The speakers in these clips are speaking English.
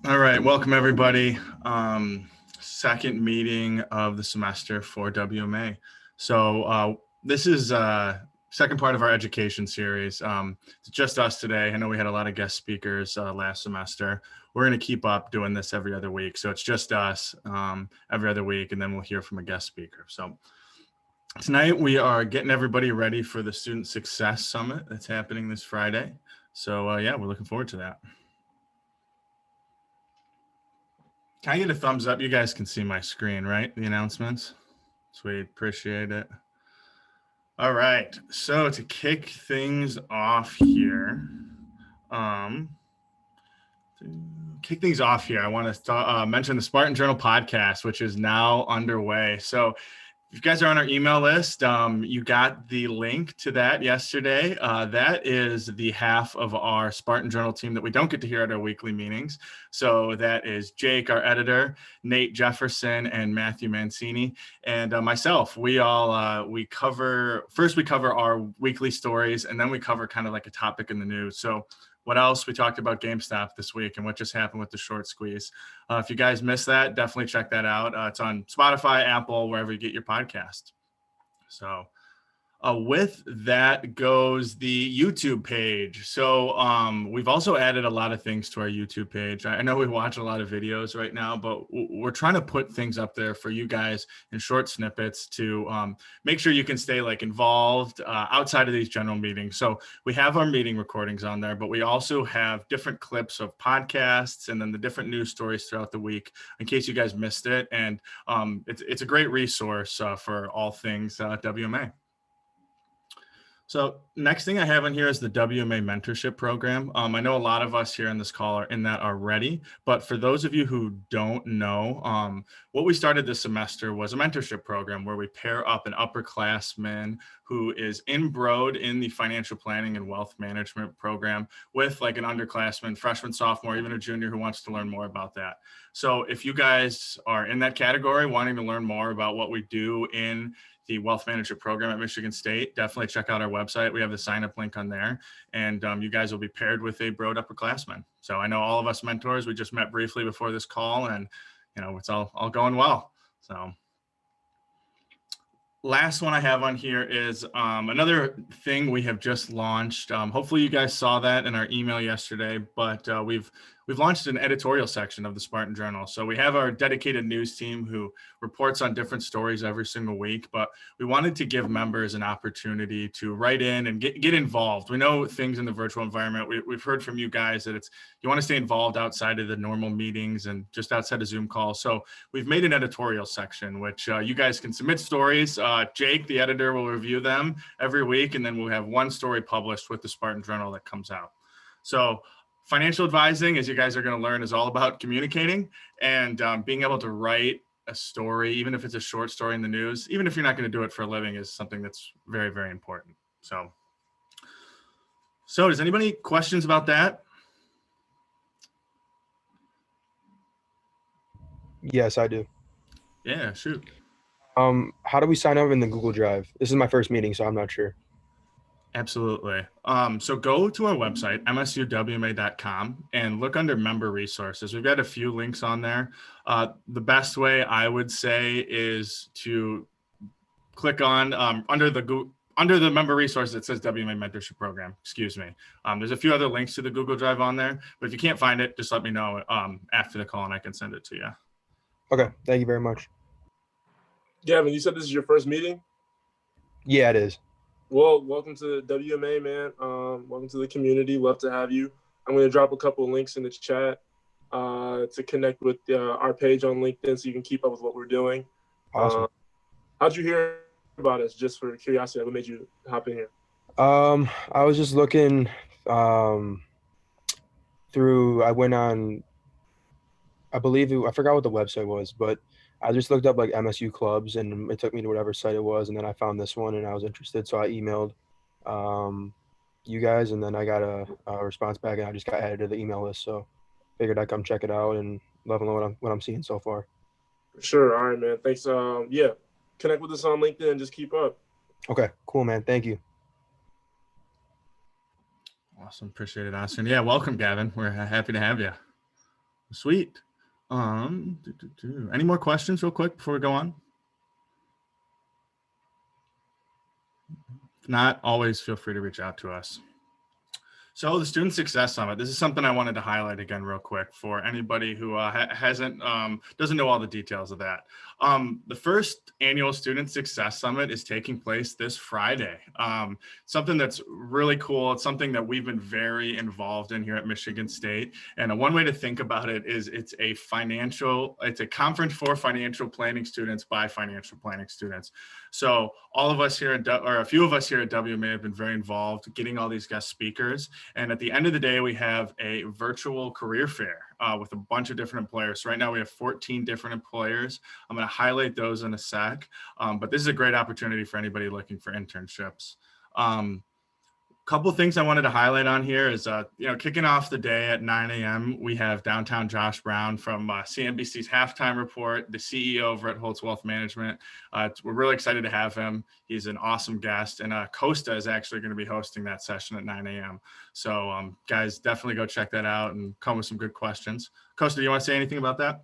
All right, welcome everybody. Second meeting of the semester for WMA. So this is second part of our education series. It's just us today. I know we had a lot of guest speakers last semester. We're going to keep up doing this every other week. So it's just us every other week, and then we'll hear from a guest speaker. So tonight we are getting everybody ready for the Student Success Summit that's happening this Friday. So yeah, we're looking forward to that. Can I get a thumbs up? You guys can see my screen, right? The announcements. Sweet, appreciate it. All right, so to kick things off here, I want to mention the Spartan Journal podcast, which is now underway. So if you guys are on our email list, you got the link to that yesterday. That is the half of our Spartan Journal team that we don't get to hear at our weekly meetings. So that is Jake, our editor, Nate Jefferson, and Matthew Mancini, and myself. We cover our weekly stories, and then we cover kind of like a topic in the news. So what else? We talked about GameStop this week and what just happened with the short squeeze. If you guys missed that, definitely check that out. It's on Spotify, Apple, wherever you get your podcast. So with that goes the YouTube page. So we've also added a lot of things to our YouTube page. I know we watch a lot of videos right now, but we're trying to put things up there for you guys in short snippets to make sure you can stay like involved outside of these general meetings. So we have our meeting recordings on there, but we also have different clips of podcasts and then the different news stories throughout the week in case you guys missed it. And it's a great resource for all things WMA. So next thing I have in here is the WMA mentorship program. I know a lot of us here in this call are in that already, but for those of you who don't know, what we started this semester was a mentorship program where we pair up an upperclassman who is embroiled in the financial planning and wealth management program with like an underclassman, freshman, sophomore, even a junior who wants to learn more about that. So if you guys are in that category, wanting to learn more about what we do in the wealth management program at Michigan State, definitely check out our website. We have the sign up link on there, and you guys will be paired with a broad upperclassman. So I know all of us mentors, we just met briefly before this call, and it's all going well. So last one I have on here is another thing we have just launched. Hopefully you guys saw that in our email yesterday, but we've launched an editorial section of the Spartan Journal. So we have our dedicated news team who reports on different stories every single week, but we wanted to give members an opportunity to write in and get involved. We know things in the virtual environment. We've heard from you guys that you want to stay involved outside of the normal meetings and just outside of Zoom calls. So we've made an editorial section, which you guys can submit stories. Jake, the editor, will review them every week, and then we'll have one story published with the Spartan Journal that comes out. So financial advising, as you guys are going to learn, is all about communicating and being able to write a story, even if it's a short story in the news, even if you're not going to do it for a living, is something that's very, very important. So does anybody questions about that? Yes, I do. Yeah, shoot. How do we sign up in the Google Drive? This is my first meeting, so I'm not sure. Absolutely. So go to our website, msuwma.com, and look under member resources. We've got a few links on there. The best way I would say is to click on under the member resource that says WMA mentorship program. Excuse me. There's a few other links to the Google Drive on there, but if you can't find it, just let me know after the call and I can send it to you. Okay, thank you very much. Gavin, you said this is your first meeting? Yeah, it is. Well, welcome to WMA, man. Welcome to the community. Love to have you. I'm going to drop a couple of links in the chat to connect with our page on LinkedIn so you can keep up with what we're doing. Awesome. How'd you hear about us, just for curiosity? What made you hop in here? I was just looking through, I went on, I forgot what the website was, but I just looked up like MSU clubs and it took me to whatever site it was. And then I found this one and I was interested. So I emailed you guys and then I got a response back and I just got added to the email list. So figured I'd come check it out and loving what I'm seeing so far. Sure. All right, man. Thanks. Yeah. Connect with us on LinkedIn and just keep up. Okay, cool, man. Thank you. Awesome. Appreciate it, Austin. Yeah, welcome, Gavin. We're happy to have you. Sweet. Any more questions real quick before we go on? If not, always feel free to reach out to us. So the Student Success Summit, this is something I wanted to highlight again real quick for anybody who doesn't know all the details of that. The first annual Student Success Summit is taking place this Friday. Something that's really cool. It's something that we've been very involved in here at Michigan State. And one way to think about it is it's a conference for financial planning students by financial planning students. So all of us here or a few of us here at WMA have been very involved getting all these guest speakers. And at the end of the day, we have a virtual career fair with a bunch of different employers. So right now we have 14 different employers. I'm going to highlight those in a sec, but this is a great opportunity for anybody looking for internships. Couple of things I wanted to highlight on here is, kicking off the day at 9 a.m., we have downtown Josh Brown from CNBC's Halftime Report, the CEO over at Holtz Wealth Management. We're really excited to have him. He's an awesome guest, and Costa is actually going to be hosting that session at 9 a.m. So guys, definitely go check that out and come with some good questions. Costa, do you want to say anything about that?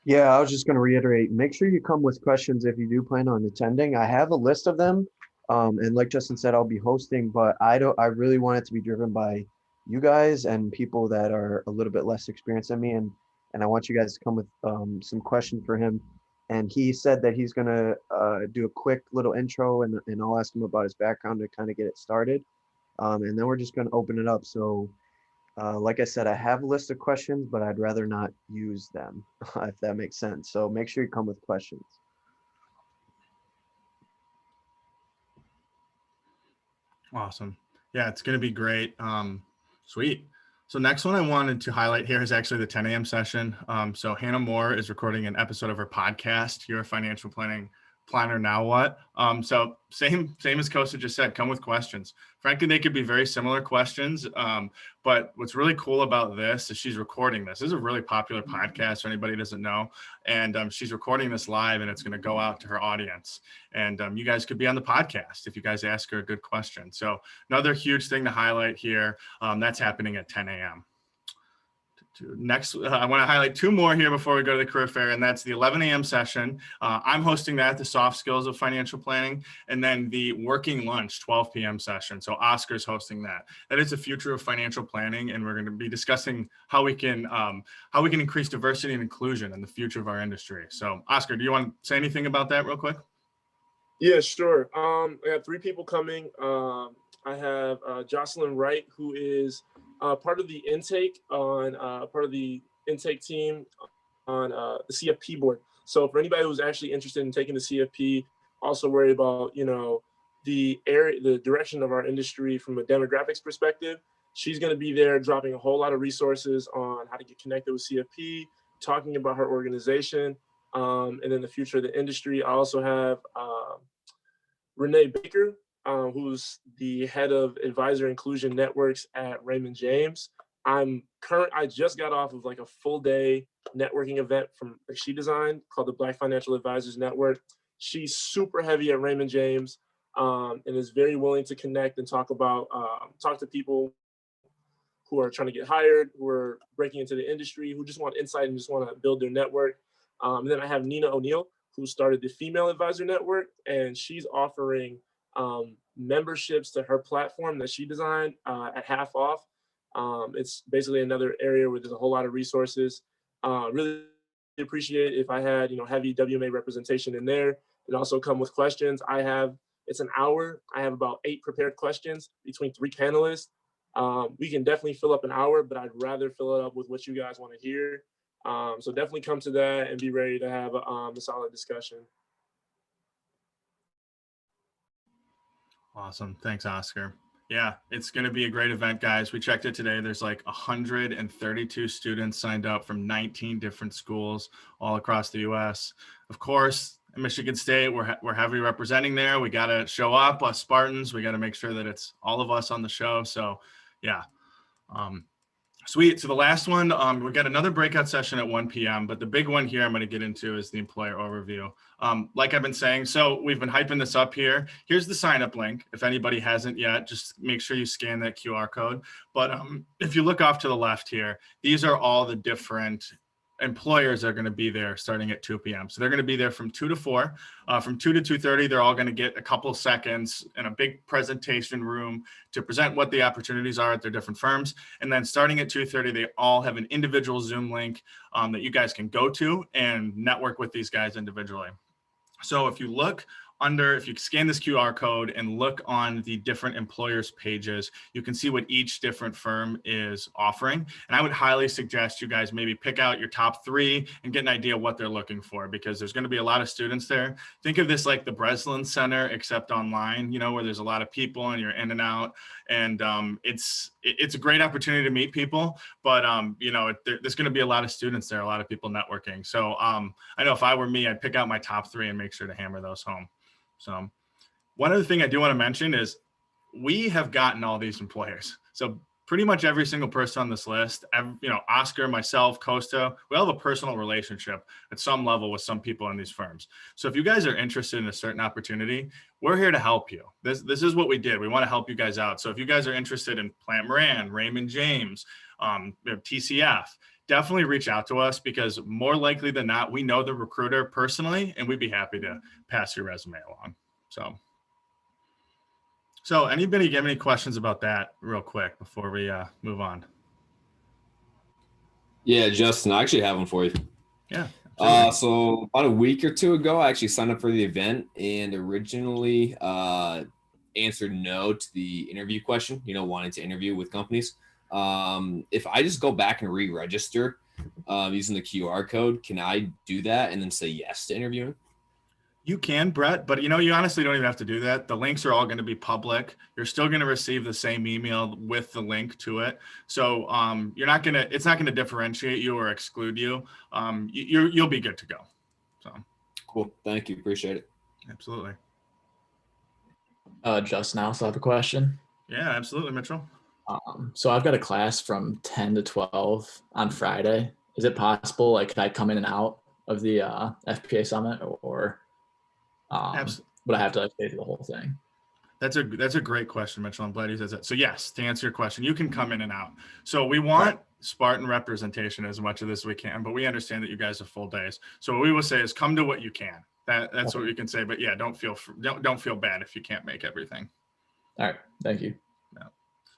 Yeah, I was just going to reiterate, make sure you come with questions if you do plan on attending. I have a list of them. And like Justin said, I'll be hosting, but I really want it to be driven by you guys and people that are a little bit less experienced than me. And I want you guys to come with some questions for him. And he said that he's going to do a quick little intro and I'll ask him about his background to kind of get it started. And then we're just going to open it up. So like I said, I have a list of questions, but I'd rather not use them, if that makes sense. So make sure you come with questions. Awesome. Yeah, it's going to be great. Sweet. So next one I wanted to highlight here is actually the 10 a.m. session. So Hannah Moore is recording an episode of her podcast, Your Financial Planner Now What? So same as Costa just said, come with questions. Frankly, they could be very similar questions. But what's really cool about this is she's recording this. This is a really popular podcast for anybody who doesn't know. And she's recording this live and it's going to go out to her audience. And you guys could be on the podcast if you guys ask her a good question. So another huge thing to highlight here, that's happening at 10 a.m. Next, I want to highlight two more here before we go to the career fair, and that's the 11 a.m. session. I'm hosting that, the soft skills of financial planning, and then the working lunch 12 p.m. session. So Oscar's hosting that. That is the future of financial planning, and we're going to be discussing how we can increase diversity and inclusion in the future of our industry. So Oscar, do you want to say anything about that real quick? Yeah, sure. I have three people coming. I have Jocelyn Wright, who is part of the intake team on the CFP board. So for anybody who's actually interested in taking the CFP, also worry about the direction of our industry from a demographics perspective. She's going to be there dropping a whole lot of resources on how to get connected with CFP, talking about her organization, and then the future of the industry. I also have Renee Baker, who's the head of Advisor Inclusion Networks at Raymond James. I just got off of like a full day networking event that she designed called the Black Financial Advisors Network. She's super heavy at Raymond James and is very willing to connect and talk to people who are trying to get hired, who are breaking into the industry, who just want insight and just want to build their network. And then I have Nina O'Neill, who started the Female Advisor Network, and she's offering memberships to her platform that she designed at half off. It's basically another area where there's a whole lot of resources. Really appreciate it if I had heavy WMA representation in there, and also come with questions. It's an hour. I have about 8 prepared questions between 3 panelists. We can definitely fill up an hour, but I'd rather fill it up with what you guys want to hear. So definitely come to that and be ready to have a solid discussion. Awesome. Thanks, Oscar. Yeah, it's going to be a great event, guys. We checked it today. There's like 132 students signed up from 19 different schools all across the U.S. Of course, at Michigan State, we're heavily representing there. We got to show up, us Spartans. We got to make sure that it's all of us on the show. So, yeah. Sweet. So the last one, we got another breakout session at 1 p.m. But the big one here I'm going to get into is the employer overview. Like I've been saying, so we've been hyping this up here. Here's the sign up link. If anybody hasn't yet, just make sure you scan that QR code. But if you look off to the left here, these are all the different employers that are going to be there starting at 2 p.m. So they're going to be there from 2 to 4. From 2 to 2:30, they're all going to get a couple seconds in a big presentation room to present what the opportunities are at their different firms. And then starting at 2:30, they all have an individual Zoom link that you guys can go to and network with these guys individually. So if you scan this QR code and look on the different employers pages, you can see what each different firm is offering. And I would highly suggest you guys maybe pick out your top 3 and get an idea of what they're looking for, because there's going to be a lot of students there. Think of this like the Breslin Center, except online, where there's a lot of people and you're in and out. And it's a great opportunity to meet people, but there's going to be a lot of students there, a lot of people networking. So I know if I were me, I'd pick out my top 3 and make sure to hammer those home. So one other thing I do want to mention is we have gotten all these employers. So pretty much every single person on this list, Oscar, myself, Costa, we all have a personal relationship at some level with some people in these firms. So if you guys are interested in a certain opportunity, we're here to help you. This is what we did. We want to help you guys out. So if you guys are interested in Plant Moran, Raymond James, TCF, definitely reach out to us, because more likely than not, we know the recruiter personally, and we'd be happy to pass your resume along. So anybody have any questions about that real quick before we move on? Yeah, Justin, I actually have one for you. Yeah. So about a week or 2 ago, I actually signed up for the event and originally answered no to the interview question, wanting to interview with companies. If I just go back and re-register using the QR code, can I do that and then say yes to interviewing? You can, Brett, but you honestly don't even have to do that. The links are all going to be public. You're still going to receive the same email with the link to it. So it's not going to differentiate you or exclude you. You'll be good to go. So cool. Thank you. Appreciate it. Absolutely. Justin, I also have a question. Yeah, absolutely, Mitchell. So I've got a class from 10 to 12 on Friday. Is it possible, could I come in and out of the FPA summit, or would I have to stay through the whole thing? That's a great question, Mitchell. I'm glad you said that. So yes, to answer your question, you can come in and out. So we want Spartan representation as much of this as we can, but we understand that you guys have full days. So what we will say is come to what you can. That's what we can say. But yeah, don't feel bad if you can't make everything. All right, thank you. Yeah.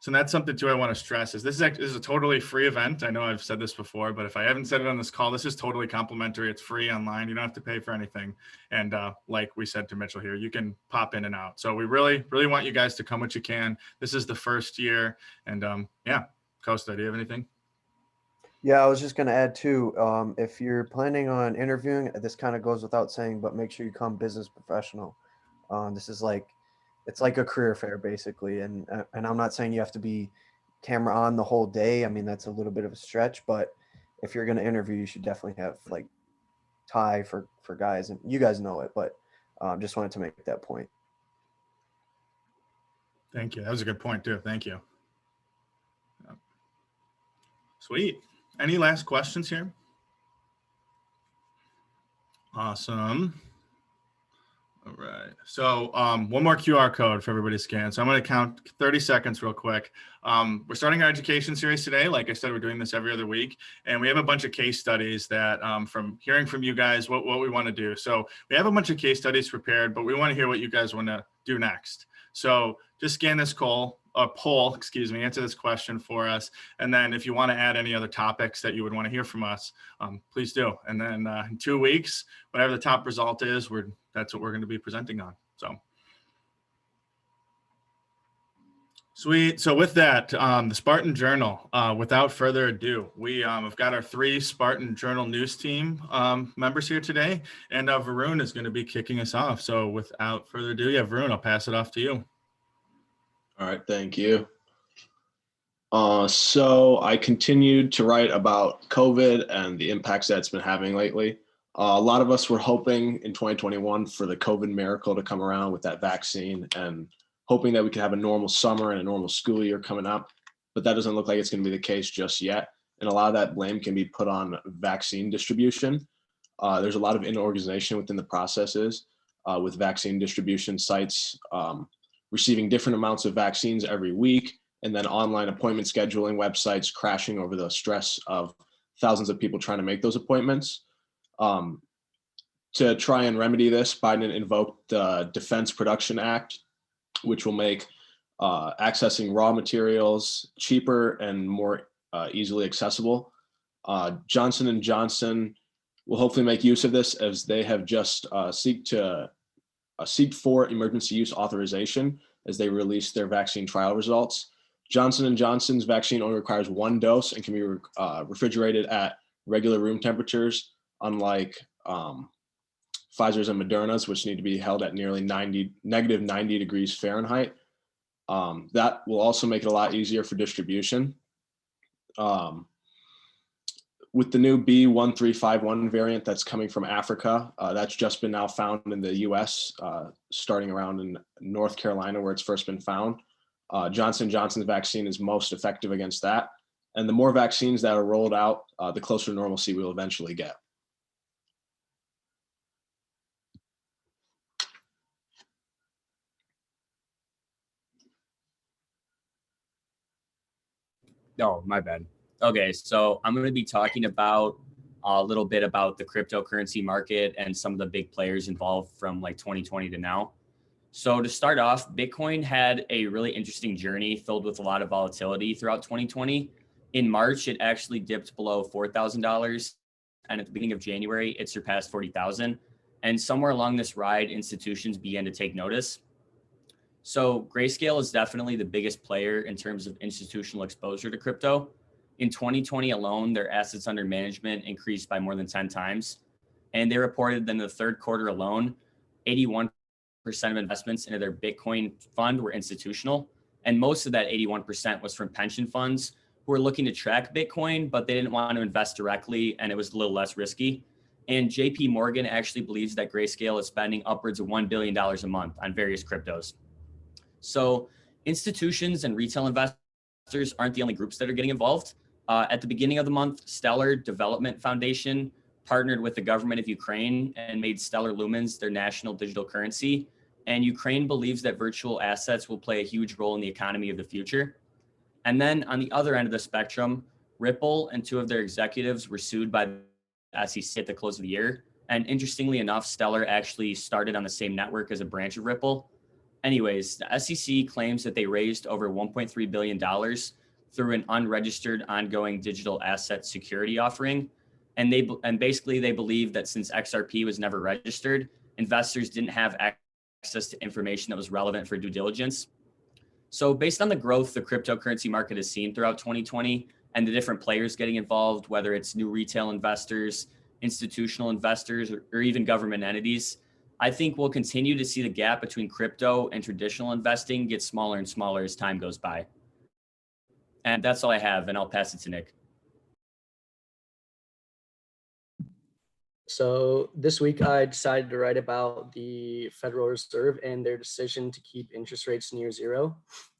So that's something too I want to stress is this is a totally free event. I know I've said this before, but if I haven't said it on this call, this is totally complimentary. It's free online. You don't have to pay for anything. And like we said to Mitchell here, you can pop in and out. So we really, really want you guys to come what you can. This is the first year. And yeah, Costa, do you have anything? Yeah, I was just going to add too, if you're planning on interviewing, this kind of goes without saying, but make sure you come business professional. This is it's like a career fair basically. And I'm not saying you have to be camera on the whole day. I mean, that's a little bit of a stretch, but if you're going to interview, you should definitely have tie for guys, and you guys know it, but just wanted to make that point. Thank you. That was a good point too. Thank you. Sweet. Any last questions here? Awesome. All right. So one more QR code for everybody to scan. So I'm going to count 30 seconds real quick. We're starting our education series today. Like I said, we're doing this every other week. And we have a bunch of case studies that from hearing from you guys, what we want to do. So we have a bunch of case studies prepared, but we want to hear what you guys want to do next. So just scan this poll, answer this question for us. And then if you want to add any other topics that you would want to hear from us, please do. And then in 2 weeks, whatever the top result is, that's what we're going to be presenting on. So sweet. So with that, the Spartan Journal, without further ado, we have got our 3 Spartan Journal news team members here today, and Varun is going to be kicking us off. So without further ado, yeah, Varun, I'll pass it off to you. All right, thank you. So I continued to write about COVID and the impacts that it's been having lately. A lot of us were hoping in 2021 for the COVID miracle to come around with that vaccine and hoping that we could have a normal summer and a normal school year coming up. but that doesn't look like it's going to be the case just yet. And a lot of that blame can be put on vaccine distribution. There's a lot of inorganization within the processes with vaccine distribution sites receiving different amounts of vaccines every week, and then online appointment scheduling websites crashing over the stress of thousands of people trying to make those appointments. To try and remedy this, Biden invoked the Defense Production Act, which will make accessing raw materials cheaper and more easily accessible. Johnson & Johnson will hopefully make use of this, as they have just seek for emergency use authorization as they release their vaccine trial results. Johnson & Johnson's vaccine only requires one dose and can be refrigerated at regular room temperatures, unlike Pfizer's and Moderna's, which need to be held at nearly negative 90 degrees Fahrenheit. That will also make it a lot easier for distribution. With the new B1351 variant that's coming from Africa, that's just been now found in the US, starting around in North Carolina where it's first been found. Johnson & Johnson's vaccine is most effective against that. And the more vaccines that are rolled out, the closer to normalcy we'll eventually get. Oh, my bad. Okay, so I'm going to be talking about a little bit about the cryptocurrency market and some of the big players involved from like 2020 to now. So to start off, Bitcoin had a really interesting journey filled with a lot of volatility throughout 2020. In March, it actually dipped below $4,000. And at the beginning of January, it surpassed 40,000. And somewhere along this ride, institutions began to take notice. So Grayscale is definitely the biggest player in terms of institutional exposure to crypto. In 2020 alone, their assets under management increased by more than 10 times. And they reported that in the third quarter alone, 81% of investments into their Bitcoin fund were institutional. And most of that 81% was from pension funds who were looking to track Bitcoin, but they didn't want to invest directly and it was a little less risky. And JP Morgan actually believes that Grayscale is spending upwards of $1 billion a month on various cryptos. So institutions and retail investors aren't the only groups that are getting involved. At the beginning of the month, Stellar Development Foundation partnered with the government of Ukraine and made Stellar Lumens their national digital currency. And Ukraine believes that virtual assets will play a huge role in the economy of the future. And then on the other end of the spectrum, Ripple and two of their executives were sued by the SEC at the close of the year. And interestingly enough, Stellar actually started on the same network as a branch of Ripple. Anyways, the SEC claims that they raised over $1.3 billion through an unregistered ongoing digital asset security offering. And basically they believe that since XRP was never registered, investors didn't have access to information that was relevant for due diligence. So based on the growth the cryptocurrency market has seen throughout 2020 and the different players getting involved, whether it's new retail investors, institutional investors, or even government entities, I think we'll continue to see the gap between crypto and traditional investing get smaller and smaller as time goes by. And that's all I have, and I'll pass it to Nick. So this week I decided to write about the Federal Reserve and their decision to keep interest rates near zero.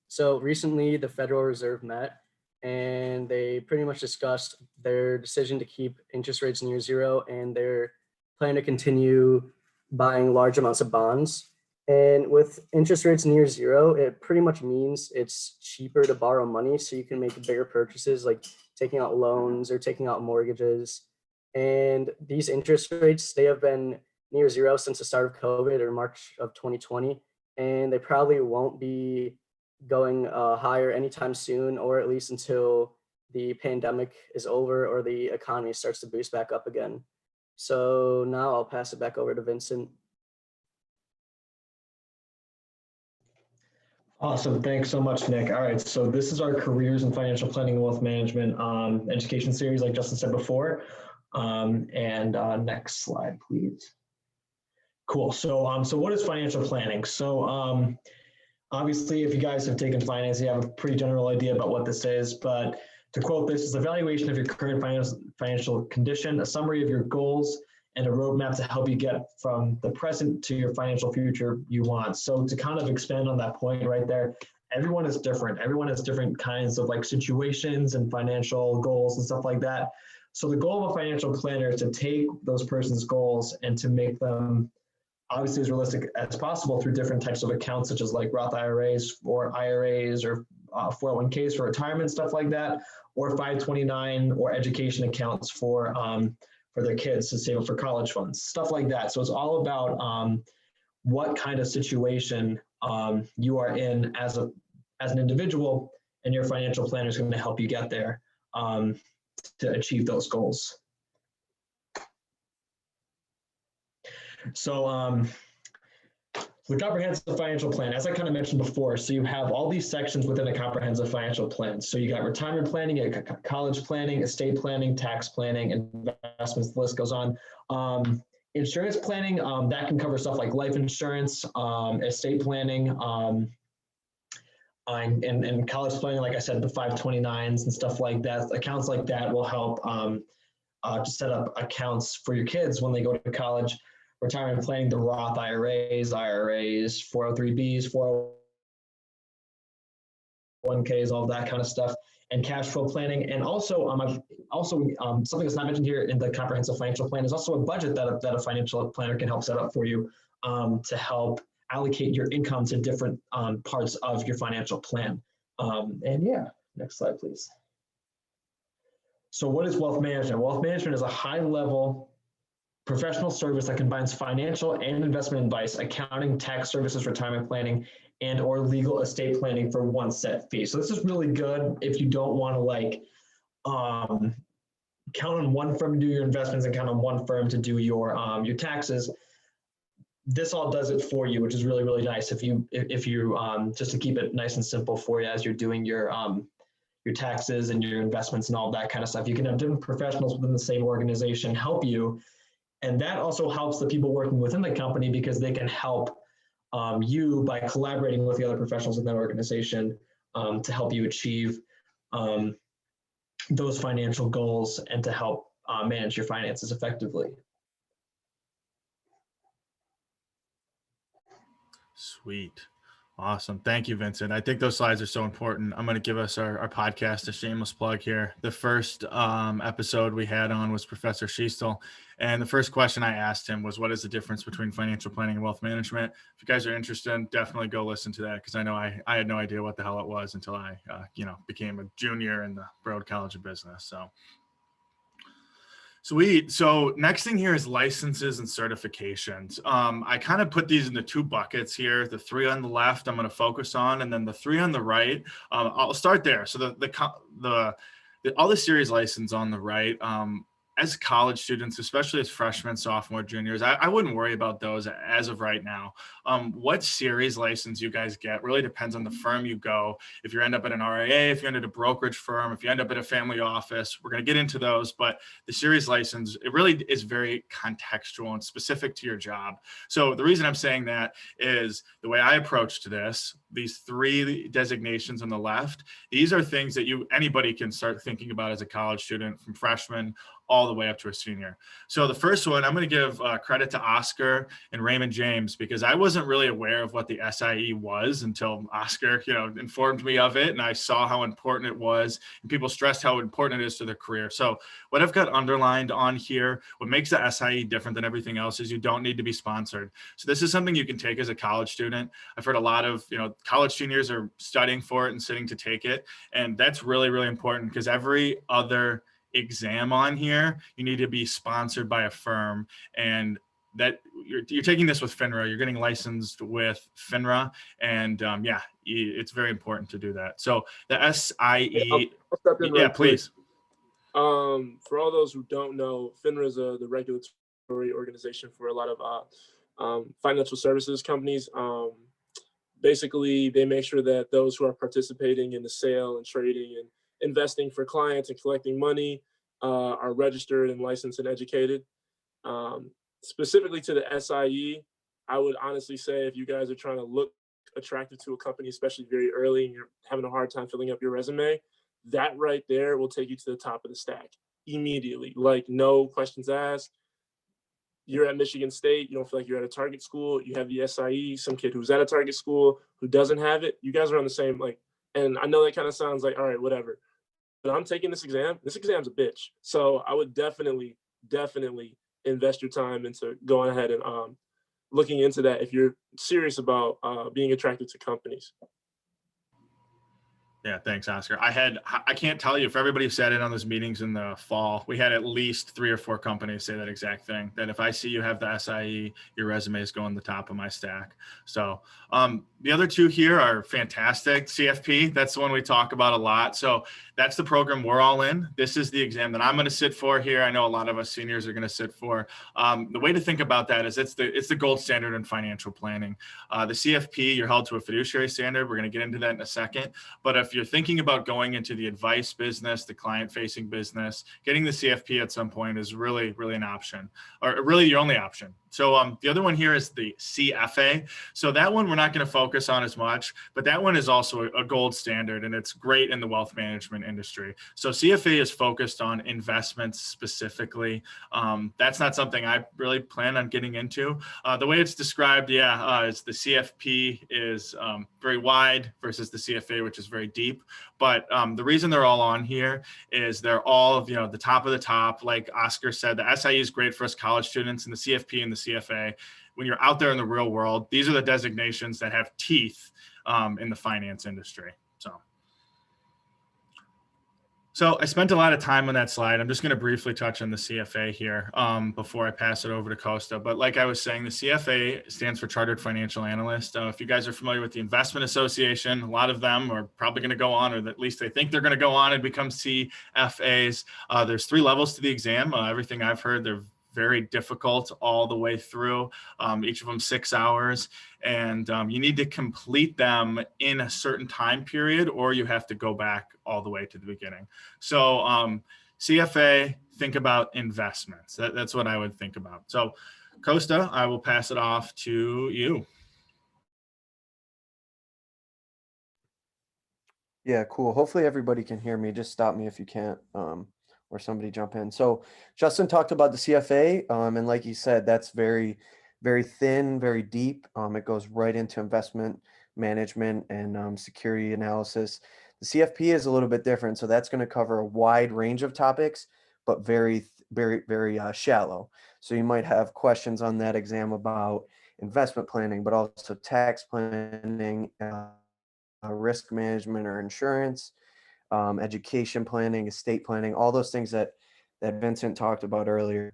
So recently the Federal Reserve met and they pretty much discussed their decision to keep interest rates near zero and their plan to continue buying large amounts of bonds. And with interest rates near zero, it pretty much means it's cheaper to borrow money so you can make bigger purchases like taking out loans or taking out mortgages. And these interest rates, they have been near zero since the start of COVID or March of 2020. And they probably won't be going higher anytime soon, or at least until the pandemic is over or the economy starts to boost back up again. So now I'll pass it back over to Vincent. Awesome. Thanks so much, Nick. All right. So this is our Careers in Financial Planning and Wealth Management education series, like Justin said before. Next slide, please. Cool. So, so what is financial planning? So obviously, if you guys have taken finance, you have a pretty general idea about what this is. But to quote this, is evaluation of your current financial condition, a summary of your goals, and a roadmap to help you get from the present to your financial future you want. So to kind of expand on that point right there, everyone is different. Everyone has different kinds of like situations and financial goals and stuff like that. So the goal of a financial planner is to take those person's goals and to make them obviously as realistic as possible through different types of accounts, such as like Roth IRAs or IRAs or 401ks for retirement, stuff like that, or 529 or education accounts for their kids to save up for college funds, stuff like that. So it's all about what kind of situation you are in as an individual, and your financial planner is going to help you get there to achieve those goals. So the comprehensive financial plan, as I kind of mentioned before, so you have all these sections within a comprehensive financial plan. So you got retirement planning, you got college planning, estate planning, tax planning, investments, the list goes on. Insurance planning, that can cover stuff like life insurance, estate planning, and college planning, like I said, the 529s and stuff like that. Accounts like that will help to set up accounts for your kids when they go to college. Retirement planning, the Roth IRAs, 403Bs, 401ks, all that kind of stuff, and cash flow planning. And also, something that's not mentioned here in the comprehensive financial plan is also a budget that a financial planner can help set up for you to help allocate your income to different parts of your financial plan. And yeah, next slide, please. So what is wealth management? Wealth management is a high-level professional service that combines financial and investment advice, accounting, tax services, retirement planning, and or legal estate planning for one set fee. So this is really good if you don't want to like count on one firm to do your investments and count on one firm to do your taxes. This all does it for you, which is really, really nice. If you just to keep it nice and simple for you as you're doing your taxes and your investments and all that kind of stuff, you can have different professionals within the same organization help you. And that also helps the people working within the company because they can help you by collaborating with the other professionals in that organization to help you achieve those financial goals and to help manage your finances effectively. Sweet. Awesome. Thank you, Vincent. I think those slides are so important. I'm going to give us our podcast a shameless plug here. The first episode we had on was Professor Schiestel. And the first question I asked him was, what is the difference between financial planning and wealth management? If you guys are interested, definitely go listen to that, because I know I had no idea what the hell it was until I became a junior in the Broad College of Business. So sweet. So next thing here is licenses and certifications. I kind of put these into two buckets here. The three on the left I'm going to focus on, and then the three on the right. I'll start there. So all the series license on the right. As college students, especially as freshmen, sophomore, juniors, I wouldn't worry about those as of right now. What series license you guys get really depends on the firm you go. If you end up at an RIA, if you end at a brokerage firm, if you end up at a family office, we're going to get into those. But the series license, it really is very contextual and specific to your job. So the reason I'm saying that is the way I approached this, these three designations on the left, these are things that anybody can start thinking about as a college student, from freshman all the way up to a senior. So the first one, I'm going to give credit to Oscar and Raymond James, because I wasn't really aware of what the SIE was until Oscar, informed me of it, and I saw how important it was, and people stressed how important it is to their career. So what I've got underlined on here, what makes the SIE different than everything else is you don't need to be sponsored. So this is something you can take as a college student. I've heard a lot of, college seniors are studying for it and sitting to take it. And that's really, really important, because every other exam on here, you need to be sponsored by a firm, and that you're taking this with FINRA, you're getting licensed with FINRA, and it's very important to do that. So the SIE, please. For all those who don't know, FINRA is the regulatory organization for a lot of financial services companies. Basically, they make sure that those who are participating in the sale and trading and investing for clients and collecting money are registered and licensed and educated. Specifically to the SIE, I would honestly say if you guys are trying to look attractive to a company, especially very early, and you're having a hard time filling up your resume, that right there will take you to the top of the stack immediately. Like, no questions asked. you're at Michigan State, you don't feel like you're at a target school, you have the SIE, some kid who's at a target school who doesn't have it, you guys are on the same, like, and I know that kind of sounds like, all right, whatever. But I'm taking this exam. This exam's a bitch. So I would definitely invest your time into going ahead and looking into that if you're serious about being attracted to companies. Yeah, thanks, Oscar. I can't tell you if everybody sat in on those meetings in the fall, we had at least 3 or 4 companies say that exact thing, that if I see you have the SIE, your resume is going to the top of my stack. So the other 2 here are fantastic. CFP, that's the one we talk about a lot. So that's the program we're all in. This is the exam that I'm going to sit for here. I know a lot of us seniors are going to sit for. The way to think about that is it's the gold standard in financial planning. The CFP, you're held to a fiduciary standard. We're going to get into that in a second. But if you're thinking about going into the advice business, the client-facing business, getting the CFP at some point is really, really an option, or really your only option. So the other one here is the CFA. So that one we're not going to focus on as much, but that one is also a gold standard, and it's great in the wealth management industry. So CFA is focused on investments specifically. That's not something I really plan on getting into. The way it's described, is the CFP is very wide versus the CFA, which is very deep. But the reason they're all on here is they're all, the top of the top. Like Oscar said, the SIE is great for us college students, and the CFP and the CFA. When you're out there in the real world, these are the designations that have teeth in the finance industry. So I spent a lot of time on that slide. I'm just going to briefly touch on the CFA here before I pass it over to Costa. But like I was saying, the CFA stands for Chartered Financial Analyst. If you guys are familiar with the Investment Association, a lot of them are probably going to go on, or at least they think they're going to go on and become CFAs. There's 3 levels to the exam. Everything I've heard, they're very difficult all the way through, each of them 6 hours. And you need to complete them in a certain time period, or you have to go back all the way to the beginning. So CFA, think about investments. That's what I would think about. So Costa, I will pass it off to you. Yeah, cool. Hopefully everybody can hear me. Just stop me if you can't, or somebody jump in. So Justin talked about the CFA, and like he said, that's very, very thin, very deep. It goes right into investment management and security analysis. The CFP is a little bit different, so that's going to cover a wide range of topics, but very, very, very shallow. So you might have questions on that exam about investment planning, but also tax planning, risk management or insurance, education planning, estate planning, all those things that Vincent talked about earlier.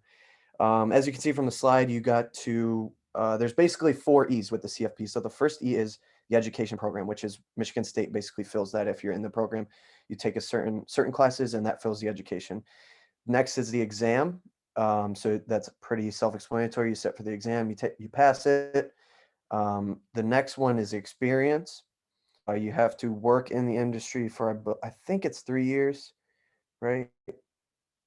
As you can see from the slide, you got to, there's basically 4 E's with the CFP. So the first E is the education program, which is Michigan State basically fills that. If you're in the program, you take a certain classes and that fills the education. Next is the exam. So that's pretty self-explanatory. You sit for the exam, you pass it. The next one is experience. You have to work in the industry for, I think it's 3 years, right?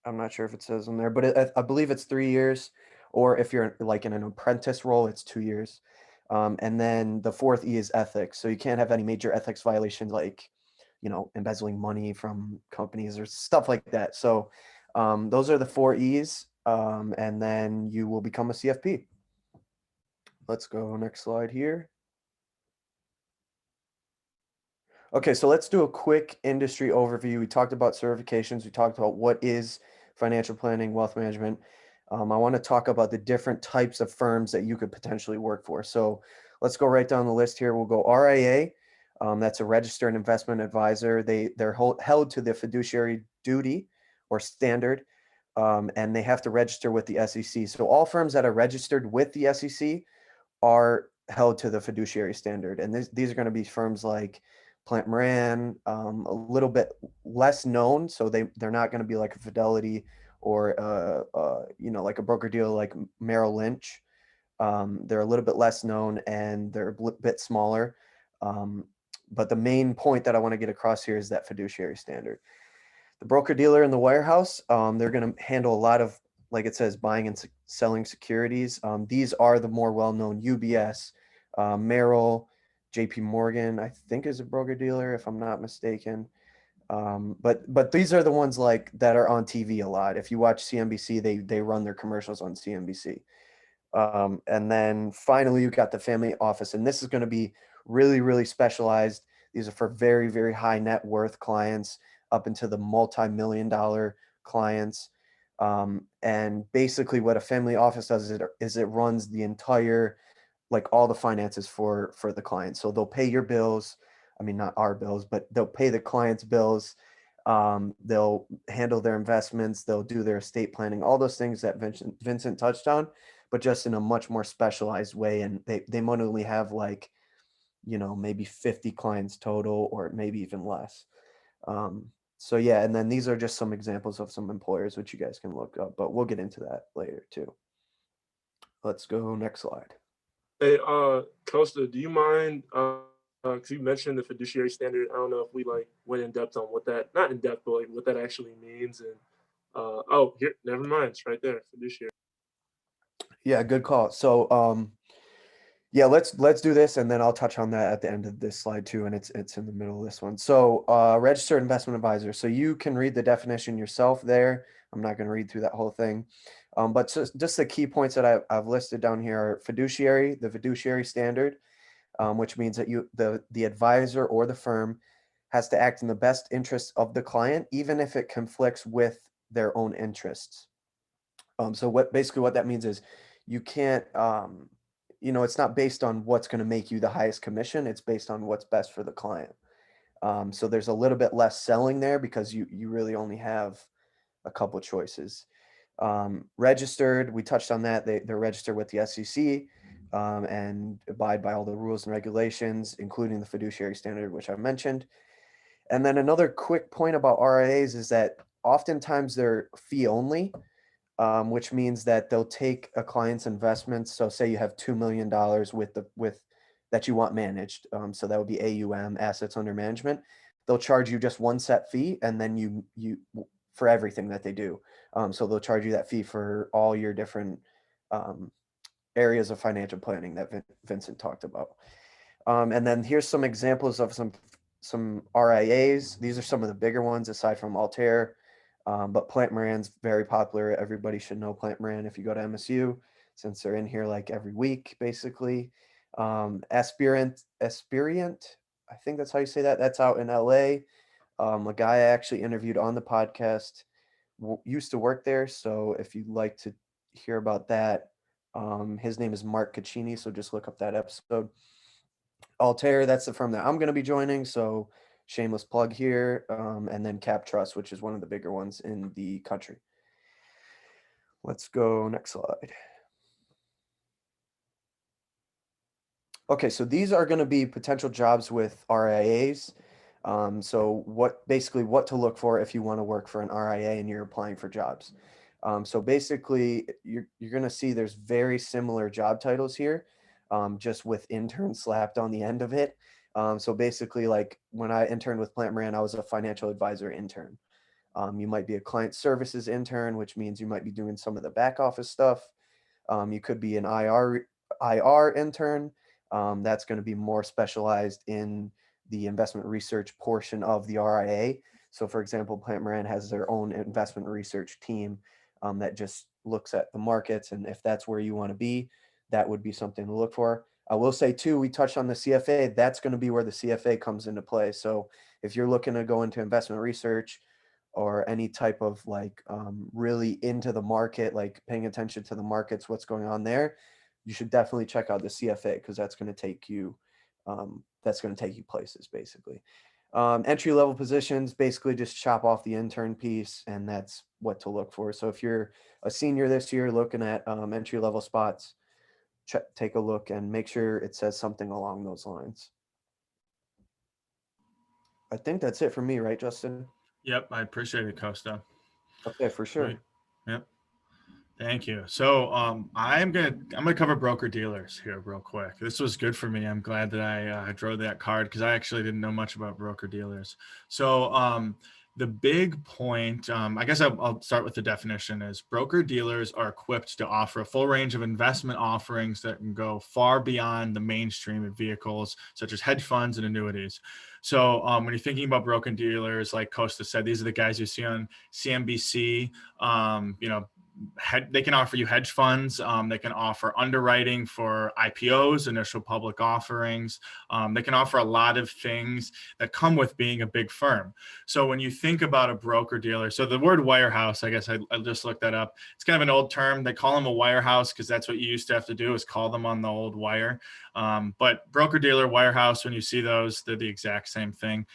I'm not sure if it says in there, but I believe it's 3 years. Or if you're like in an apprentice role, it's 2 years. And then the 4th E is ethics. So you can't have any major ethics violations like, embezzling money from companies or stuff like that. So those are the 4 E's. And then you will become a CFP. Let's go next slide here. Okay, so let's do a quick industry overview. We talked about certifications. We talked about what is financial planning, wealth management. I want to talk about the different types of firms that you could potentially work for. So let's go right down the list here. We'll go RIA. That's a registered investment advisor. They're held to the fiduciary duty or standard, and they have to register with the SEC. So all firms that are registered with the SEC are held to the fiduciary standard. And these are going to be firms like Plant Moran, a little bit less known, so they're not going to be like a Fidelity or like a broker dealer like Merrill Lynch. They're a little bit less known and they're a bit smaller. But the main point that I want to get across here is that fiduciary standard. The broker dealer and the wirehouse, they're going to handle a lot of, like it says, buying and selling securities. These are the more well-known: UBS, Merrill, JP Morgan, I think, is a broker dealer, if I'm not mistaken. But these are the ones like that are on TV a lot. If you watch CNBC, they run their commercials on CNBC. And then finally, you got the family office, and this is going to be really, really specialized. These are for very, very high net worth clients up into the multi-million-dollar clients. And basically what a family office does is it runs the entire, like all the finances for the client. So they'll pay your bills. I mean, not our bills, but they'll pay the client's bills. They'll handle their investments. They'll do their estate planning, all those things that Vincent touched on, but just in a much more specialized way. And they might only have like, maybe 50 clients total, or maybe even less. So yeah, and then these are just some examples of some employers which you guys can look up, but we'll get into that later too. Let's go next slide. Hey, Costa, do you mind? Because you mentioned the fiduciary standard. I don't know if we like went in depth on what that, not in depth, but like what that actually means. And oh, here, never mind, it's right there, fiduciary. Yeah, good call. So yeah, let's do this, and then I'll touch on that at the end of this slide too, and it's in the middle of this one. So registered investment advisor. So you can read the definition yourself there. I'm not going to read through that whole thing. But just the key points that I've listed down here are fiduciary, the fiduciary standard, which means that the advisor or the firm has to act in the best interest of the client, even if it conflicts with their own interests. So what that means is you can't, it's not based on what's going to make you the highest commission. It's based on what's best for the client. So there's a little bit less selling there because you really only have a couple choices. Registered, we touched on that. They're registered with the SEC and abide by all the rules and regulations, including the fiduciary standard, which I mentioned. And then another quick point about RIAs is that oftentimes they're fee only, which means that they'll take a client's investments. So say you have $2 million with that you want managed. So that would be AUM, assets under management. They'll charge you just one set fee, and then you for everything that they do. So they'll charge you that fee for all your different areas of financial planning that Vincent talked about. And then here's some examples of some RIAs. These are some of the bigger ones aside from Altair. But Plant Moran's very popular. Everybody should know Plant Moran if you go to MSU, since they're in here like every week, basically. Aspirant, I think that's how you say that. That's out in LA. A guy I actually interviewed on the podcast used to work there. So if you'd like to hear about that, his name is Mark Caccini. So just look up that episode. Altair, that's the firm that I'm going to be joining. So shameless plug here. And then Cap Trust, which is one of the bigger ones in the country. Let's go next slide. Okay, so these are going to be potential jobs with RIAs. So what to look for if you want to work for an RIA and you're applying for jobs. So basically, you're going to see there's very similar job titles here, just with intern slapped on the end of it. So basically, like when I interned with Plant Moran, I was a financial advisor intern. You might be a client services intern, which means you might be doing some of the back office stuff. You could be an IR intern. That's going to be more specialized in the investment research portion of the RIA. So for example, Plant Moran has their own investment research team that just looks at the markets. And if that's where you want to be, that would be something to look for. I will say too, we touched on the CFA. That's going to be where the CFA comes into play. So if you're looking to go into investment research or any type of like really into the market, like paying attention to the markets, what's going on there, you should definitely check out the CFA because that's going to take you places basically. Entry level positions, basically just chop off the intern piece, and that's what to look for. So if you're a senior this year looking at entry level spots, take a look and make sure it says something along those lines. I think that's it for me, right, Justin? Yep, I appreciate it, Costa. Okay, for sure. Great. Yep. Thank you. So I'm gonna cover broker dealers here real quick. This was good for me. I'm glad that I drew that card because I actually didn't know much about broker dealers. So the big point, I guess I'll start with the definition, is broker dealers are equipped to offer a full range of investment offerings that can go far beyond the mainstream of vehicles such as hedge funds and annuities. So when you're thinking about broker dealers, like Costa said, these are the guys you see on CNBC, they can offer you hedge funds. They can offer underwriting for IPOs, initial public offerings. They can offer a lot of things that come with being a big firm. So when you think about a broker dealer, so the word wirehouse, I guess I just looked that up. It's kind of an old term. They call them a wirehouse because that's what you used to have to do, is call them on the old wire. But broker dealer, wirehouse, when you see those, they're the exact same thing.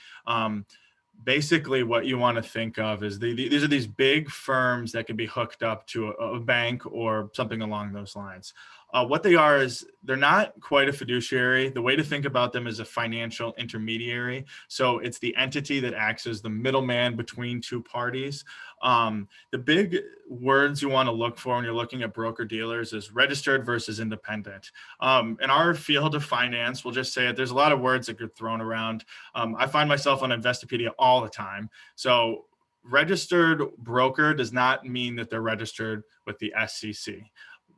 Basically what you want to think of is these are these big firms that can be hooked up to a bank or something along those lines. What they are is they're not quite a fiduciary. The way to think about them is a financial intermediary. So it's the entity that acts as the middleman between two parties. The big words you want to look for when you're looking at broker dealers is registered versus independent. In our field of finance, we'll just say it, there's a lot of words that get thrown around. I find myself on Investopedia all the time. So registered broker does not mean that they're registered with the SEC.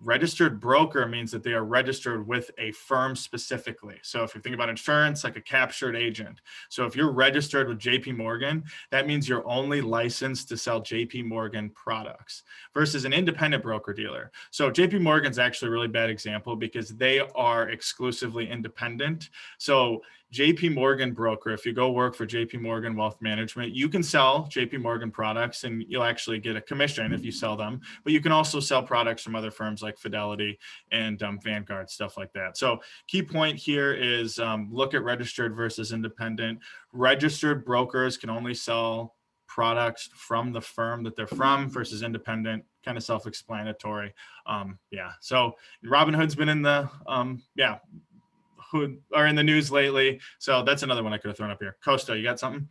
Registered broker means that they are registered with a firm specifically. So if you think about insurance, like a captured agent. So if you're registered with JP Morgan, that means you're only licensed to sell JP Morgan products versus an independent broker dealer. So JP Morgan's actually a really bad example because they are exclusively independent. So JP Morgan broker, if you go work for JP Morgan Wealth Management, you can sell JP Morgan products and you'll actually get a commission if you sell them, but you can also sell products from other firms like Fidelity and Vanguard, stuff like that. So key point here is look at registered versus independent. Registered brokers can only sell products from the firm that they're from versus independent, kind of self-explanatory. Yeah, so Robinhood's been in the, who are in the news lately. So that's another one I could have thrown up here. Costa, you got something?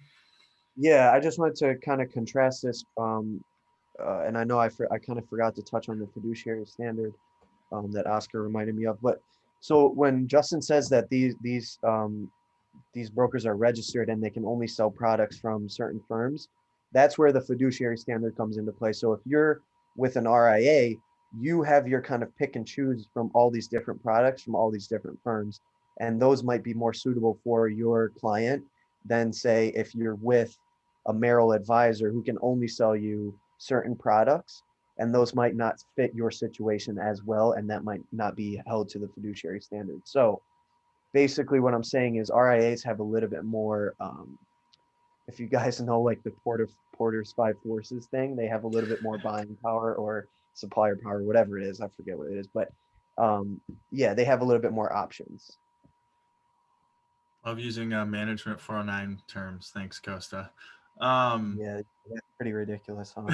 Yeah, I just wanted to kind of contrast this, and I know I kind of forgot to touch on the fiduciary standard that Oscar reminded me of. But so when Justin says that these brokers are registered and they can only sell products from certain firms, that's where the fiduciary standard comes into play. So if you're with an RIA, you have your kind of pick and choose from all these different products from all these different firms. And those might be more suitable for your client than, say, if you're with a Merrill advisor who can only sell you certain products, and those might not fit your situation as well, and that might not be held to the fiduciary standard. So basically what I'm saying is RIAs have a little bit more, if you guys know, like the Porter's Five Forces thing, they have a little bit more buying power or supplier power, whatever it is. I forget what it is, but yeah, they have a little bit more options. Love using management 409 terms. Thanks, Costa. Yeah, that's pretty ridiculous, huh?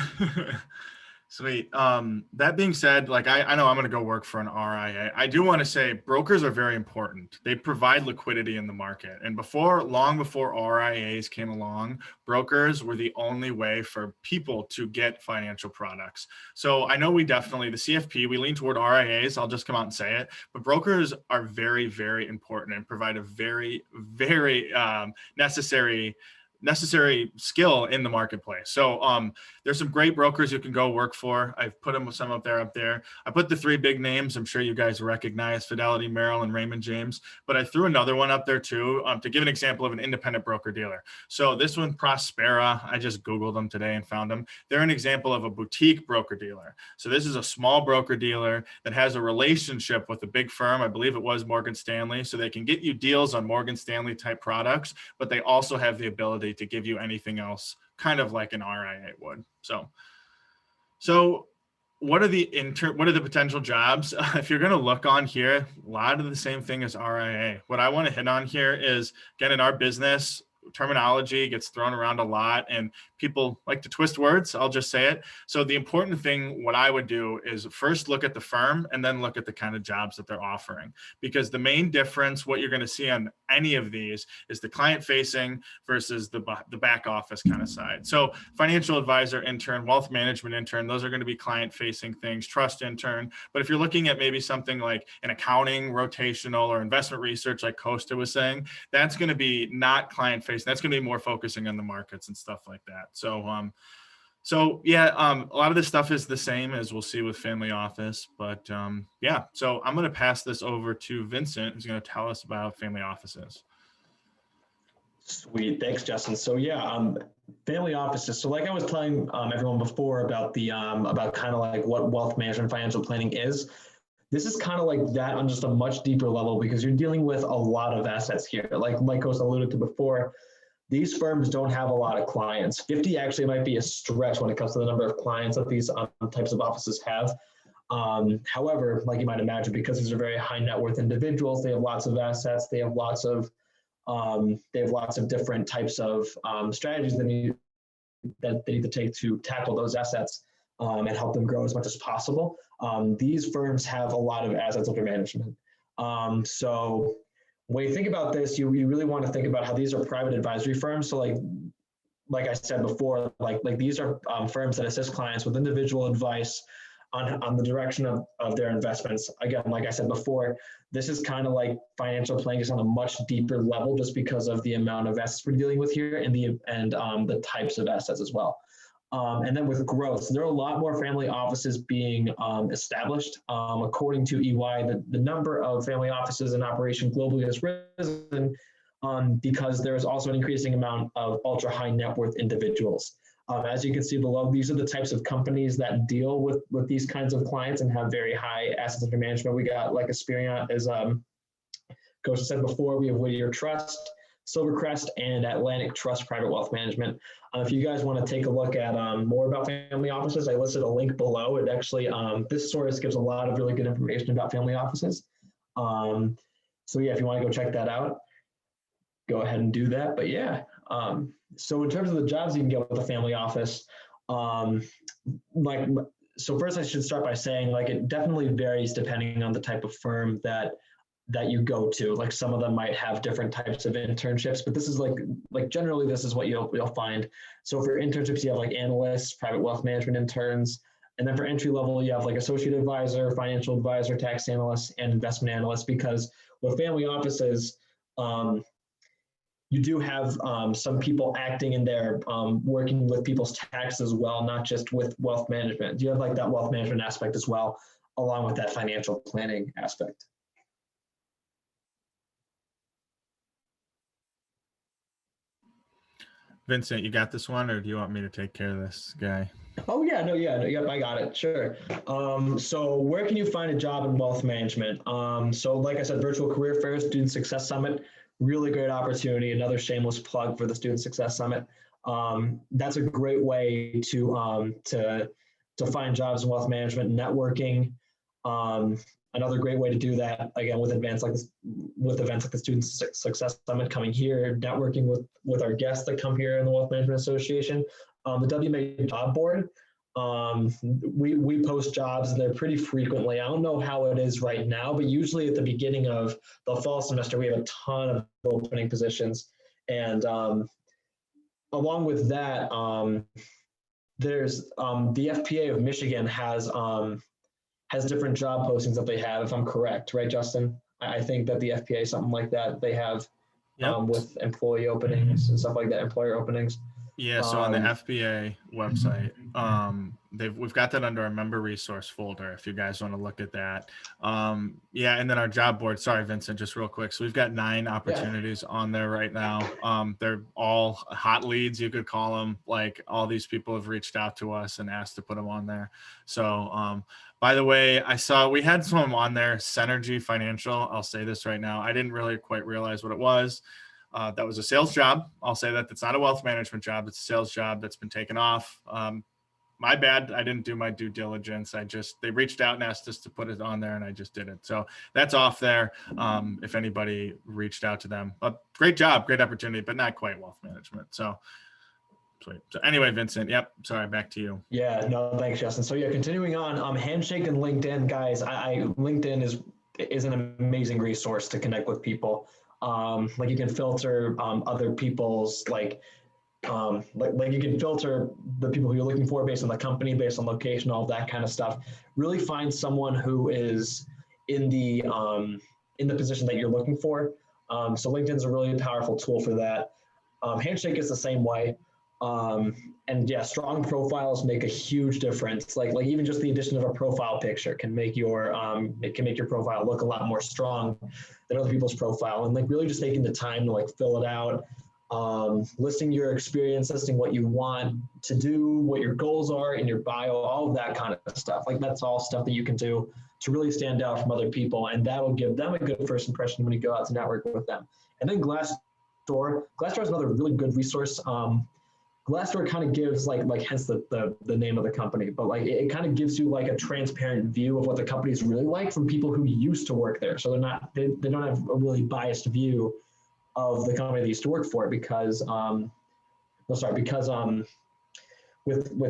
Sweet. That being said, like I know I'm going to go work for an RIA. I do want to say brokers are very important. They provide liquidity in the market. And long before RIAs came along, brokers were the only way for people to get financial products. So I know the CFP, we lean toward RIAs. I'll just come out and say it. But brokers are very, very important and provide a very, very necessary skill in the marketplace. So there's some great brokers you can go work for. I've put some up there. I put the three big names I'm sure you guys recognize: Fidelity, Merrill, and Raymond James. But I threw another one up there too, to give an example of an independent broker dealer. So this one, Prospera, I just Googled them today and found them. They're an example of a boutique broker dealer. So this is a small broker dealer that has a relationship with a big firm. I believe it was Morgan Stanley. So they can get you deals on Morgan Stanley type products, but they also have the ability to give you anything else, kind of like an RIA would. So what are the potential jobs? If you're going to look on here, a lot of the same thing as RIA. What I want to hit on here is, again, in our business, terminology gets thrown around a lot and people like to twist words. I'll just say it. So the important thing, what I would do is first look at the firm and then look at the kind of jobs that they're offering, because the main difference, what you're going to see on any of these, is the client facing versus the back office kind of side. So financial advisor intern, wealth management intern, those are going to be client facing things, trust intern. But if you're looking at maybe something like an accounting, rotational, or investment research, like Costa was saying, that's going to be not client facing. That's going to be more focusing on the markets and stuff like that. So, a lot of this stuff is the same as we'll see with family office, but yeah. So I'm going to pass this over to Vincent, who's going to tell us about family offices. Sweet. Thanks, Justin. So yeah, family offices. So like I was telling everyone before about the about kind of like what wealth management financial planning is. This is kind of like that on just a much deeper level because you're dealing with a lot of assets here. Like was alluded to before, these firms don't have a lot of clients. 50 actually might be a stretch when it comes to the number of clients that these types of offices have. However, like you might imagine, because these are very high net worth individuals, they have lots of assets. They have lots of different types of strategies that they need to take to tackle those assets and help them grow as much as possible. These firms have a lot of assets under management. So when you think about this, you really want to think about how these are private advisory firms. So like I said before, like these are firms that assist clients with individual advice on the direction of their investments. Again, like I said before, this is kind of like financial planning is on a much deeper level just because of the amount of assets we're dealing with here and the types of assets as well. And then with growth, so there are a lot more family offices being established. According to EY, the number of family offices in operation globally has risen because there is also an increasing amount of ultra high net worth individuals. As you can see below, these are the types of companies that deal with these kinds of clients and have very high assets under management. We got like Aspirion, as Coach said before, we have Whittier Trust, Silvercrest, and Atlantic Trust Private Wealth Management. If you guys want to take a look at more about family offices, I listed a link below. It actually, this source gives a lot of really good information about family offices. So yeah, if you want to go check that out, go ahead and do that. But yeah, so in terms of the jobs you can get with a family office, so first I should start by saying it definitely varies depending on the type of firm that you go to. Like some of them might have different types of internships, but this is like generally this is what you'll find. So for internships, you have like analysts, private wealth management interns, and then for entry level, you have like associate advisor, financial advisor, tax analyst, and investment analyst. Because with family offices, you do have some people acting in there, working with people's taxes as well, not just with wealth management. You have like that wealth management aspect as well, along with that financial planning aspect. Vincent, you got this one, or do you want me to take care of this guy? Oh yeah, yep, I got it. Sure. So where can you find a job in wealth management? So like I said, virtual career fairs, Student Success Summit, really great opportunity. Another shameless plug for the Student Success Summit. That's a great way to find jobs in wealth management, networking. Another great way to do that, again, with events like the Student Success Summit coming here, networking with our guests that come here in the Wealth Management Association. The WMA job board, we post jobs there pretty frequently. I don't know how it is right now, but usually at the beginning of the fall semester, we have a ton of opening positions. And along with that, there's the FPA of Michigan has different job postings that they have, if I'm correct, right, Justin? I think that the FPA, something like that, they have with employee openings and stuff like that, employer openings. Yeah, so on the FBA website, we've got that under our member resource folder if you guys want to look at that. Yeah, and then our job board, sorry, Vincent, just real quick. So we've got 9 opportunities on there right now. They're all hot leads, you could call them. Like all these people have reached out to us and asked to put them on there. So by the way, I saw we had some on there, Synergy Financial. I'll say this right now. I didn't really quite realize what it was. That was a sales job. I'll say that it's not a wealth management job. It's a sales job that's been taken off. My bad. I didn't do my due diligence. They reached out and asked us to put it on there and I just didn't. So that's off there. If anybody reached out to them, great job, great opportunity, but not quite wealth management. So anyway, Vincent, yep. Sorry, back to you. Yeah, no, thanks, Justin. So yeah, continuing on, Handshake and LinkedIn, guys, LinkedIn is an amazing resource to connect with people. Like you can filter other people's like you can filter the people who you're looking for based on the company, based on location, all that kind of stuff. Really find someone who is in the position that you're looking for. So LinkedIn's a really powerful tool for that. Handshake is the same way. And yeah, strong profiles make a huge difference. Like even just the addition of a profile picture can make your profile look a lot more strong than other people's profile. And like really just taking the time to like fill it out, listing your experience, listing what you want to do, what your goals are in your bio, all of that kind of stuff. Like that's all stuff that you can do to really stand out from other people. And that will give them a good first impression when you go out to network with them. And then Glassdoor is another really good resource. Glassdoor kind of gives like hence the name of the company, but like it kind of gives you like a transparent view of what the company is really like from people who used to work there. So they don't have a really biased view of the company they used to work for because with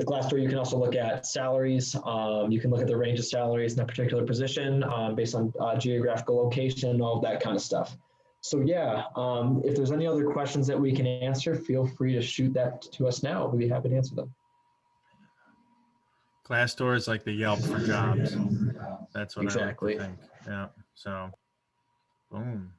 Glassdoor you can also look at salaries. You can look at the range of salaries in a particular position based on geographical location, all of that kind of stuff. So yeah, if there's any other questions that we can answer, feel free to shoot that to us now. We'll be happy to answer them. Glassdoor is like the Yelp for jobs. That's what exactly. I like to think. Yeah. So, boom.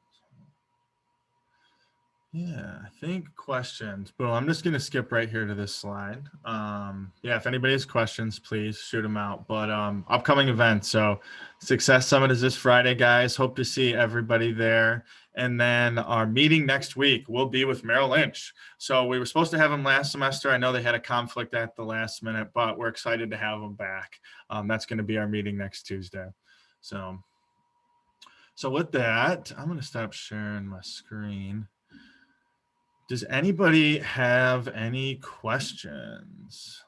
Yeah, I think questions. Boom. I'm just going to skip right here to this slide. Yeah, if anybody has questions, please shoot them out. But upcoming events. So Success Summit is this Friday, guys. Hope to see everybody there. And then our meeting next week will be with Merrill Lynch. So we were supposed to have them last semester. I know they had a conflict at the last minute, but we're excited to have them back. That's going to be our meeting next Tuesday. So with that, I'm going to stop sharing my screen. Does anybody have any questions?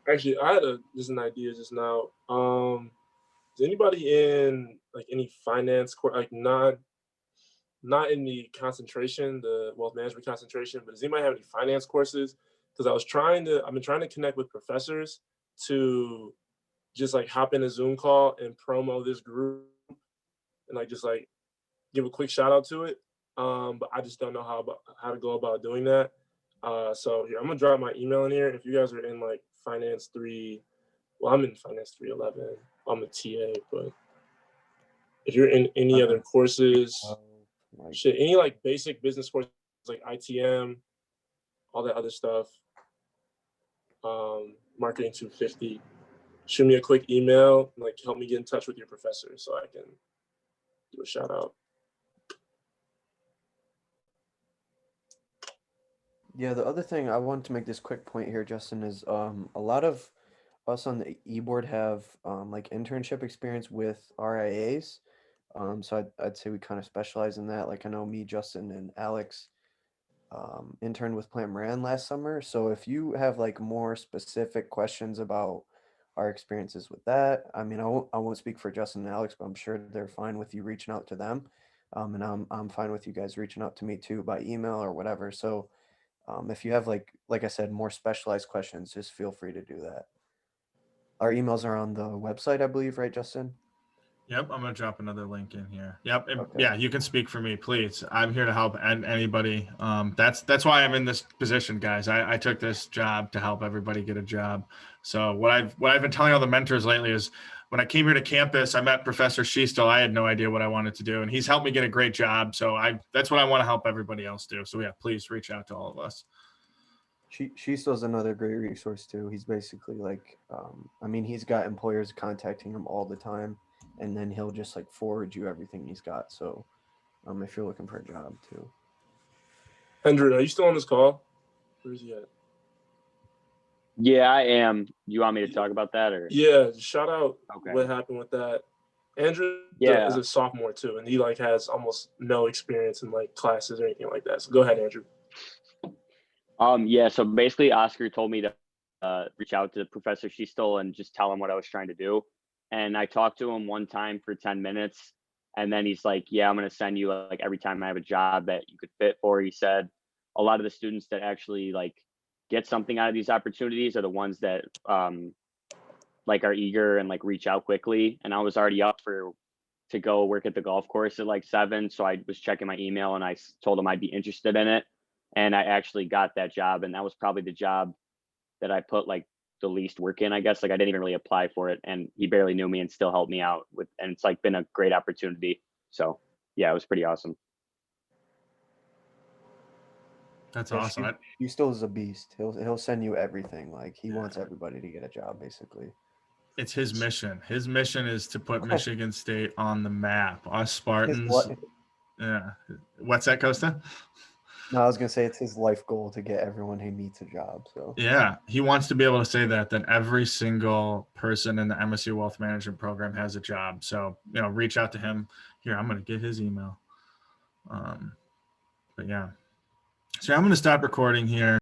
Actually, I had just an idea just now. Is anybody in like any finance course, like not in the concentration, the wealth management concentration, but does anybody have any finance courses? Because I've been trying to connect with professors to just like hop in a Zoom call and promo this group and like just like give a quick shout out to it. But I just don't know how to go about doing that. So here, I'm gonna drop my email in here. If you guys are in like finance 3, well, I'm in finance 311. I'm a TA, but if you're in any other courses, any like basic business courses like ITM, all that other stuff, marketing 250, shoot me a quick email, like help me get in touch with your professor so I can do a shout out. Yeah, the other thing I want to make this quick point here, Justin, is a lot of us on the e-board have like internship experience with RIAs. So I'd say we kind of specialize in that. Like I know me, Justin, and Alex interned with Plant Moran last summer. So if you have like more specific questions about our experiences with that, I mean, I won't speak for Justin and Alex, but I'm sure they're fine with you reaching out to them. And I'm fine with you guys reaching out to me too by email or whatever. So if you have like I said, more specialized questions, just feel free to do that. Our emails are on the website, I believe, right, Justin? Yep, I'm gonna drop another link in here. Yep, Okay. yeah, you can speak for me, please. I'm here to help anybody. That's why I'm in this position, guys. I took this job to help everybody get a job. So what I've been telling all the mentors lately is when I came here to campus, I met Professor Schiestel. I had no idea what I wanted to do, and he's helped me get a great job. So that's what I want to help everybody else do. So yeah, please reach out to all of us. Schiestel's another great resource too. He's basically like, I mean, he's got employers contacting him all the time, and then he'll just like forward you everything he's got. So, if you're looking for a job too. Andrew, are you still on this call? Where is he at? Yeah, I am. You want me to talk about that, or? Yeah, shout out what happened with that. Andrew is a sophomore too, and he like has almost no experience in like classes or anything like that. So go ahead, Andrew. Yeah, so basically Oscar told me to reach out to Professor Schiestel and just tell him what I was trying to do. And I talked to him one time for 10 minutes. And then he's like, yeah, I'm going to send you like every time I have a job that you could fit for. He said a lot of the students that actually like get something out of these opportunities are the ones that like are eager and like reach out quickly. And I was already up to go work at the golf course at like 7. So I was checking my email and I told him I'd be interested in it. And I actually got that job. And that was probably the job that I put like the least work in, I guess. Like I didn't even really apply for it. And he barely knew me and still helped me out with, and it's like been a great opportunity. So yeah, it was pretty awesome. That's awesome. He still is a beast. He'll send you everything. Like he wants everybody to get a job, basically. It's his mission. His mission is to put Okay. Michigan State on the map. Us His Spartans. li- Yeah. What's that, Costa? no, I was gonna say it's his life goal to get everyone he meets a job. So Yeah, he wants to be able to say that every single person in the MSU Wealth Management program has a job. So, reach out to him. Here, I'm going to get his email. But yeah. So I'm going to stop recording here.